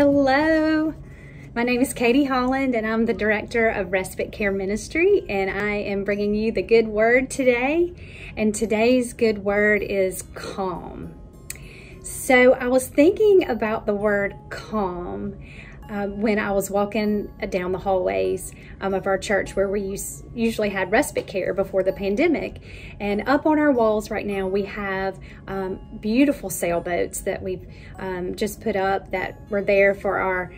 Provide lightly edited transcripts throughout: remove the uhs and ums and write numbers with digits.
Hello, my name is Katie Holland and I'm the Director of Respite Care Ministry, and I am bringing you the good word today. And today's good word is calm. So I was thinking about the word calm when I was walking down the hallways of our church where we usually had respite care before the pandemic. And up on our walls right now we have beautiful sailboats that we've just put up that were there for our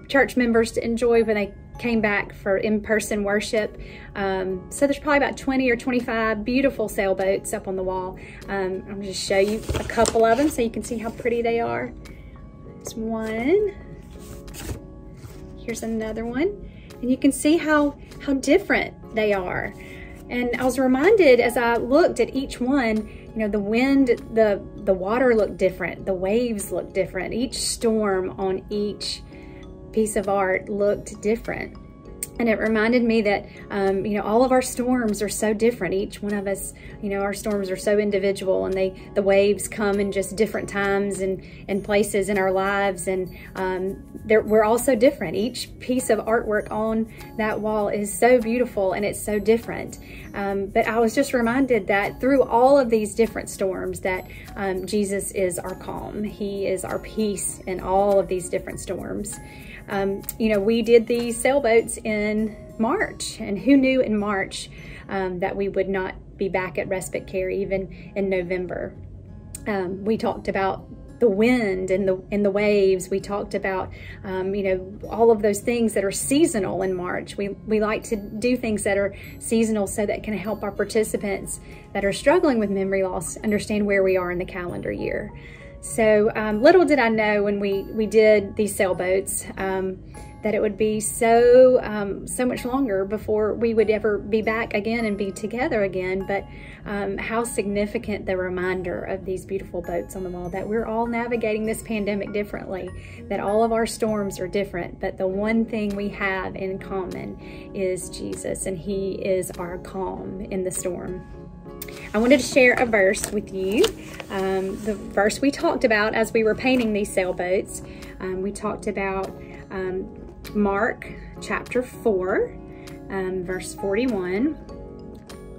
church members to enjoy when they came back for in-person worship. So there's probably about 20 or 25 beautiful sailboats up on the wall. I'm going to just show you a couple of them so you can see how pretty they are. There's one. Here's another one. And you can see how different they are. And I was reminded as I looked at each one, you know, the wind, the water looked different, the waves looked different. Each storm on each piece of art looked different. And it reminded me that, you know, all of our storms are so different. Each one of us, you know, our storms are so individual, and the waves come in just different times and places in our lives. And we're all so different. Each piece of artwork on that wall is so beautiful and it's so different. But I was just reminded that through all of these different storms that Jesus is our calm. He is our peace in all of these different storms. You know, we did these sailboats in March, and who knew in March that we would not be back at respite care even in November. We talked about the wind and the waves. We talked about you know, all of those things that are seasonal in March. We like to do things that are seasonal so that can help our participants that are struggling with memory loss understand where we are in the calendar year. So little did I know when we did these sailboats that it would be so much longer before we would ever be back again and be together again. But how significant the reminder of these beautiful boats on the wall, that we're all navigating this pandemic differently, that all of our storms are different, but the one thing we have in common is Jesus, and He is our calm in the storm. I wanted to share a verse with you. The verse we talked about as we were painting these sailboats. We talked about Mark chapter 4, verse 41.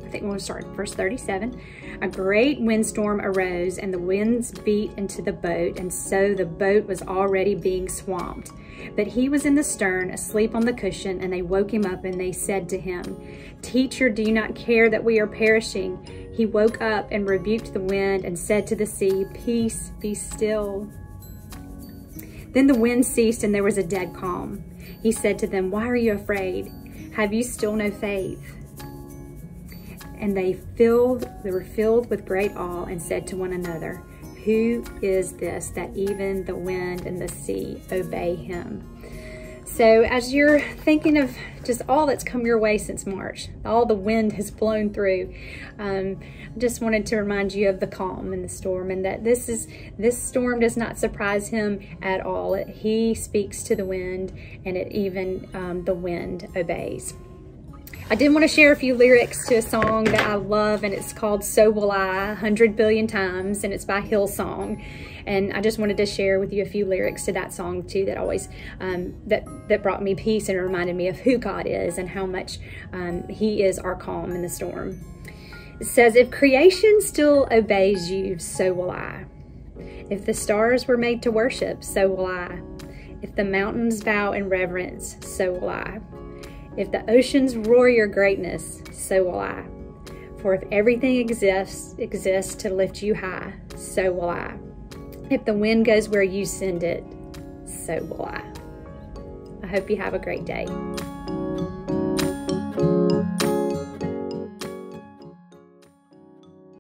I think we'll start at verse 37. A great windstorm arose, and the winds beat into the boat, and so the boat was already being swamped. But he was in the stern, asleep on the cushion, and they woke him up, and they said to him, "Teacher, do you not care that we are perishing?" He woke up and rebuked the wind and said to the sea, "Peace, be still." Then the wind ceased, and there was a dead calm. He said to them, "Why are you afraid? Have you still no faith?" And they were filled with great awe and said to one another, "Who is this that even the wind and the sea obey him?" So as you're thinking of just all that's come your way since March, all the wind has blown through, I just wanted to remind you of the calm in the storm, and that this storm does not surprise Him at all. He speaks to the wind, and the wind obeys. I did want to share a few lyrics to a song that I love, and it's called "So Will I," 100 billion times, and it's by Hillsong. And I just wanted to share with you a few lyrics to that song too that always, that brought me peace and reminded me of who God is and how much He is our calm in the storm. It says, "If creation still obeys you, so will I. If the stars were made to worship, so will I. If the mountains bow in reverence, so will I. If the oceans roar your greatness, so will I. For if everything exists to lift you high, so will I. If the wind goes where you send it, so will I." I hope you have a great day.